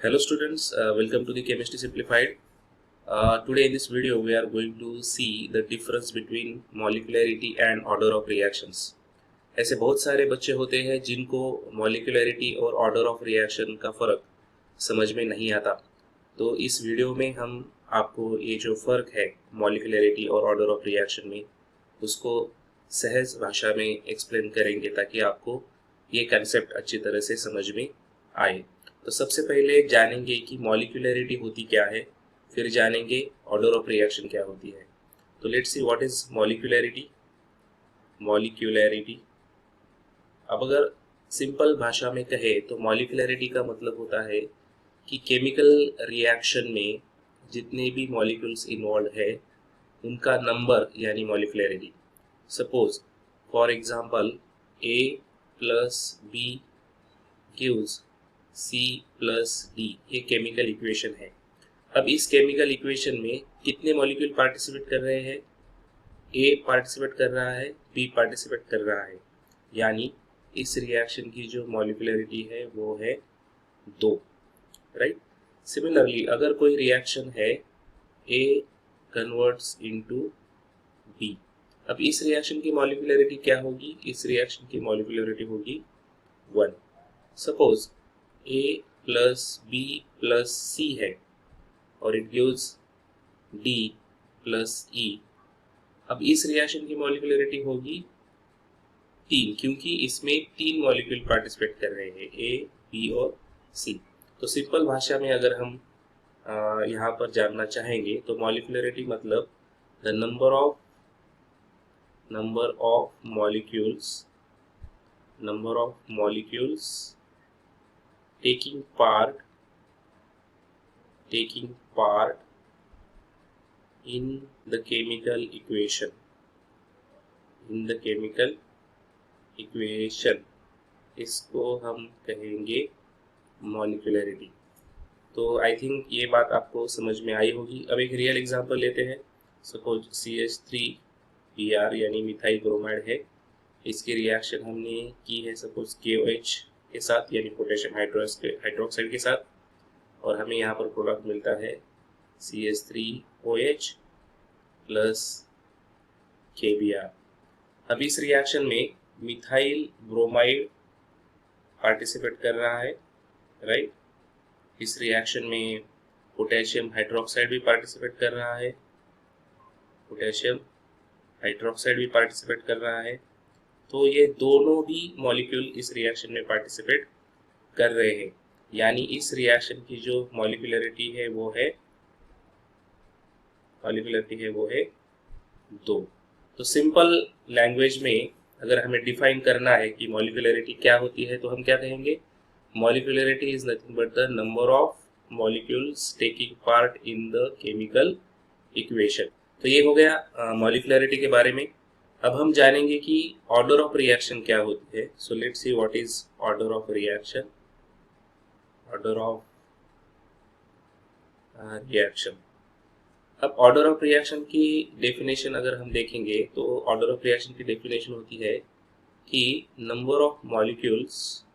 Hello students, welcome to the Chemistry Simplified. Today in this video we are going to see the difference between molecularity and order of reactions. ऐसे बहुत सारे बच्चे होते हैं जिनको molecularity और order of reaction का फ़र्क समझ में नहीं आता। तो इस वीडियो में हम आपको ये जो फ़र्क है molecularity और order of reaction में उसको सहज भाषा में एक्सप्लेन करेंगे ताकि आपको ये कंसेप्ट अच्छी तरह से समझ में आए। तो सबसे पहले जानेंगे कि मॉलिक्यूलरिटी होती क्या है, फिर जानेंगे ऑर्डर ऑफ रिएक्शन क्या होती है। तो let's see what is molecularity. Molecularity अब अगर सिंपल भाषा में कहे तो मॉलिक्यूलरिटी का मतलब होता है कि केमिकल रिएक्शन में जितने भी मॉलिक्यूल्स इन्वॉल्व है उनका नंबर यानी molecularity. Suppose for example A plus B gives C plus D, ये केमिकल इक्वेशन है। अब इस केमिकल इक्वेशन में कितने मॉलिक्यूल पार्टिसिपेट कर रहे हैं? A पार्टिसिपेट कर रहा है, B पार्टिसिपेट कर रहा है, यानी इस रिएक्शन की जो मॉलिक्यूलरिटी है वो है 2, राइट। सिमिलरली अगर कोई रिएक्शन है A कन्वर्ट्स इनटू B, अब इस रिएक्शन की मॉलिक्यूलरिटी क्या होगी? इस रिएक्शन की मॉलिक्यूलरिटी होगी 1। Suppose A plus B plus C है और it gives D plus E। अब इस रिएक्शन की मॉलिक्यूलरिटी होगी 3, क्योंकि इसमें 3 मॉलिक्यूल पार्टिसिपेट कर रहे हैं, A, B और C। तो सिंपल भाषा में अगर हम यहाँ पर जानना चाहेंगे तो मॉलिक्यूलरिटी मतलब the number of molecules taking part in the chemical equation, इसको हम कहेंगे मॉलिक्यूलरिटी। तो आई थिंक ये बात आपको समझ में आई होगी। अब एक रियल एग्जांपल लेते हैं। सपोज CH3Br यानी मिथाइल ब्रोमाइड है, इसकी रिएक्शन हमने की है सपोज KOH के साथ यानी पोटेशियम हाइड्रोक्साइड के साथ, और हमें यहाँ पर प्रोडक्ट मिलता है CH3OH प्लस KBr। अब इस रिएक्शन में मिथाइल ब्रोमाइड पार्टिसिपेट कर रहा है, राइट। इस रिएक्शन में पोटेशियम हाइड्रोक्साइड भी पार्टिसिपेट कर रहा है, तो ये दोनों भी मॉलिक्यूल इस रिएक्शन में पार्टिसिपेट कर रहे हैं, यानी इस रिएक्शन की जो मॉलिक्यूलरिटी है वो है 2। तो सिंपल लैंग्वेज में अगर हमें डिफाइन करना है कि मॉलिक्यूलरिटी क्या होती है तो हम क्या कहेंगे? Molecularity is nothing but the number of molecules taking part in the chemical equation. तो ये हो गया मॉलिक्यूलरिटी के बारे में। अब हम जानेंगे कि ऑर्डर ऑफ रिएक्शन क्या होती है। So let's see what is order of reaction. अब ऑर्डर ऑफ रिएक्शन की डेफिनेशन अगर हम देखेंगे तो ऑर्डर ऑफ रिएक्शन की डेफिनेशन होती है कि number of molecules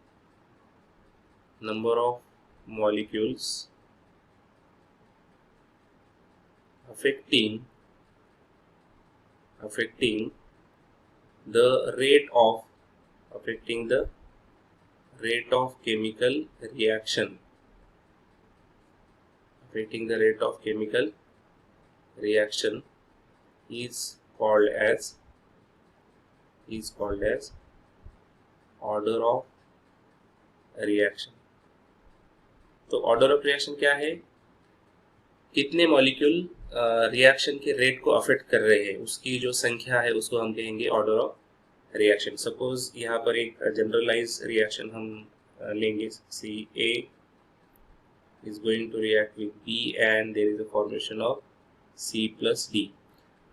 affecting the rate of chemical reaction is called as order of reaction। तो ऑर्डर ऑफ रिएक्शन क्या है? कितने मॉलिक्यूल रिएक्शन के रेट को अफेक्ट कर रहे हैं, उसकी जो संख्या है उसको हम कहेंगे ऑर्डर ऑफ रिएक्शन। सपोज यहाँ पर एक जनरलाइज रिएक्शन हम लेंगे, CA is going to react with B and there is a formation of C plus D।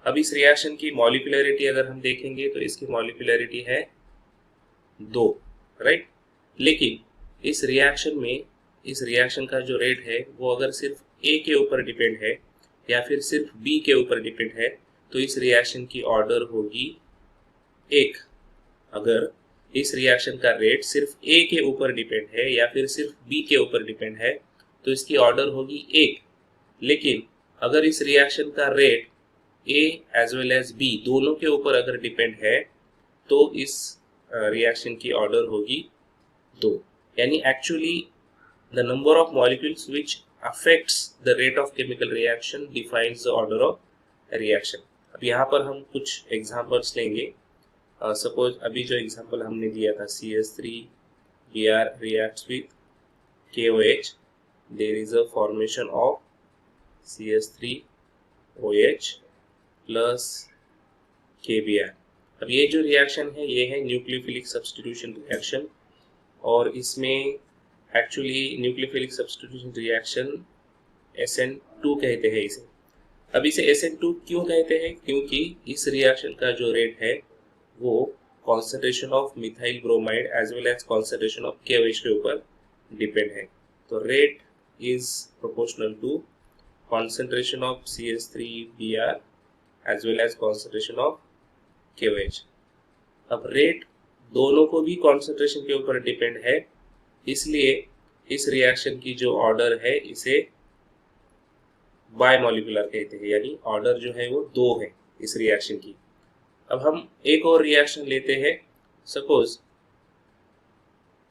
अब इस रिएक्शन की मॉलिक्यूलरिटी अगर हम देखेंगे तो इसकी मॉलिक्यूलरिटी है 2, राइट। लेकिन इस रिएक्शन का जो रेट है वो अगर सिर्फ A के ऊपर डिपेंड है या फिर सिर्फ B के ऊपर डिपेंड है तो इस रिएक्शन की ऑर्डर होगी 1। अगर इस रिएक्शन का रेट सिर्फ A के ऊपर डिपेंड है या फिर सिर्फ B के ऊपर डिपेंड है तो इसकी ऑर्डर होगी 1। लेकिन अगर इस रिएक्शन का rate A as well as B दोनों के ऊपर अगर डिपेंड है तो इस रिएक्शन की ऑर्डर होगी 2। यानी actually the number of molecules which affects the rate of chemical reaction defines the order of reaction. अब यहाँ पर हम कुछ एग्जांपल्स लेंगे। सपोज अभी जो एग्जांपल हमने दिया था CH3Br reacts with KOH, there is a formation of CH3OH plus KBr। अब ये जो रिएक्शन है ये है न्यूक्लियोफिलिक सब्स्टिट्यूशन रिएक्शन, और इसमें actually nucleophilic substitution reaction SN2 कहते हैं इसे। अब इसे SN2 क्यों कहते हैं? क्योंकि इस रिएक्शन का जो रेट है वो concentration of methyl bromide as well as concentration of KOH के ऊपर डिपेंड है। तो rate is proportional to concentration of CH3Br as well as concentration of KOH। अब रेट दोनों को भी कॉन्सेंट्रेशन के ऊपर डिपेंड है, इसलिए इस रिएक्शन की जो ऑर्डर है इसे बायमॉलिक्यूलर कहते हैं, यानी ऑर्डर जो है वो 2 है इस रिएक्शन की। अब हम एक और रिएक्शन लेते हैं। Suppose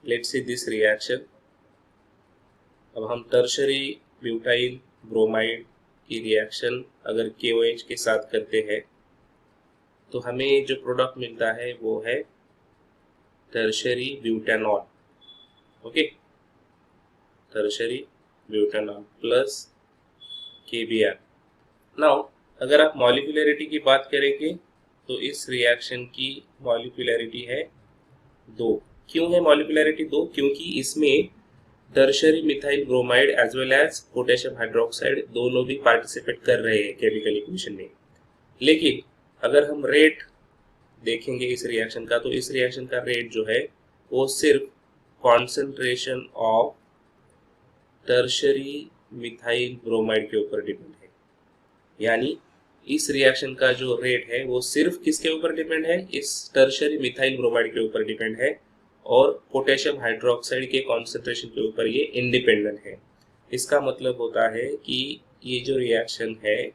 let's see this reaction. अब हम टर्शरी ब्यूटाइल ब्रोमाइड की रिएक्शन अगर KOH के साथ करते हैं तो हमें जो प्रोडक्ट मिलता है वो है tertiary butanol. Okay, tertiary butanol plus KBr। Now अगर आप मॉलिक्यूलरिटी की बात करेंगे तो इस रिएक्शन की मॉलिक्यूलरिटी है 2। क्यों है मॉलिक्यूलरिटी 2? क्योंकि इसमें tertiary methyl bromide as well as potassium hydroxide दोनों भी पार्टिसिपेट कर रहे हैं केमिकल इक्वेशन में। लेकिन अगर हम रेट देखेंगे इस रिएक्शन का, तो इस रिएक्शन का रेट जो है वो सिर्फ concentration of tertiary methyl bromide के ऊपर डिपेंड है। यानी इस रिएक्शन का जो रेट है वो सिर्फ किसके ऊपर डिपेंड है? इस टर्शरी मिथाइल ब्रोमाइड के ऊपर डिपेंड है, और पोटेशियम हाइड्रोक्साइड के कॉन्सेंट्रेशन के ऊपर ये इंडिपेंडेंट है। इसका मतलब होता है कि ये जो रिएक्शन है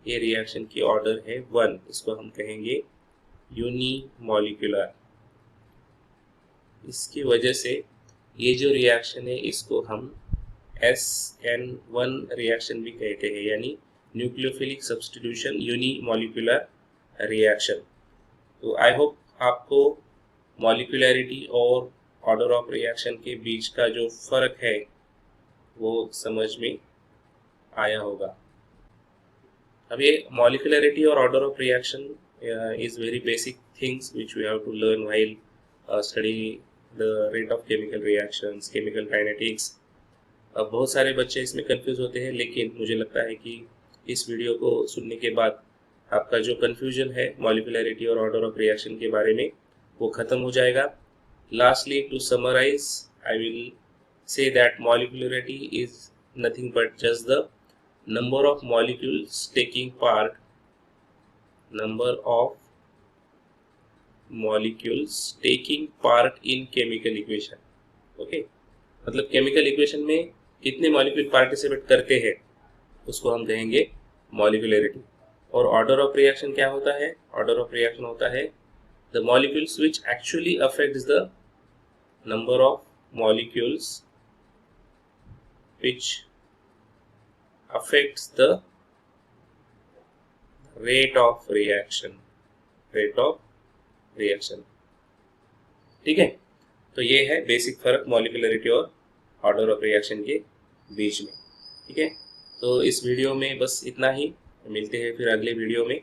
ये रिएक्शन की ऑर्डर है 1। इसको हम कहेंगे यूनिमॉलिक्यूलर। इसकी वजह से ये जो रिएक्शन है इसको हम SN1 रिएक्शन भी कहते हैं, यानी न्यूक्लियोफिलिक सब्स्टिट्यूशन यूनिमॉलिक्यूलर रिएक्शन। तो आई होप आपको मॉलिक्यूलरिटी और ऑर्डर ऑफ रिएक्शन के बीच का जो फर्क है वो समझ में आया होगा। अब ये मॉलिक्यूलरिटी और order of reaction is very basic things which we have to learn while studying the rate of chemical reactions, chemical kinetics। अब बहुत सारे बच्चे इसमें कंफ्यूज होते हैं, लेकिन मुझे लगता है कि इस वीडियो को सुनने के बाद आपका जो कंफ्यूजन है मॉलिक्यूलरिटी और ऑर्डर ऑफ रिएक्शन के बारे में वो खत्म हो जाएगा। Lastly to summarize I will say that molecularity is nothing but just the number of molecules taking part in chemical equation। Okay, मतलब केमिकल इक्वेशन में कितने मॉलिक्यूल पार्टिसिपेट करते हैं उसको हम कहेंगे मॉलिक्यूलरिटी। और ऑर्डर ऑफ रिएक्शन क्या होता है? ऑर्डर ऑफ रिएक्शन होता है the molecules which actually affects the number of molecules which affects the rate of reaction। ठीक है, तो ये है बेसिक फर्क मॉलिक्यूलरिटी और ऑर्डर ऑफ रिएक्शन के बीच में। ठीक है, तो इस वीडियो में बस इतना ही। मिलते हैं फिर अगले वीडियो में।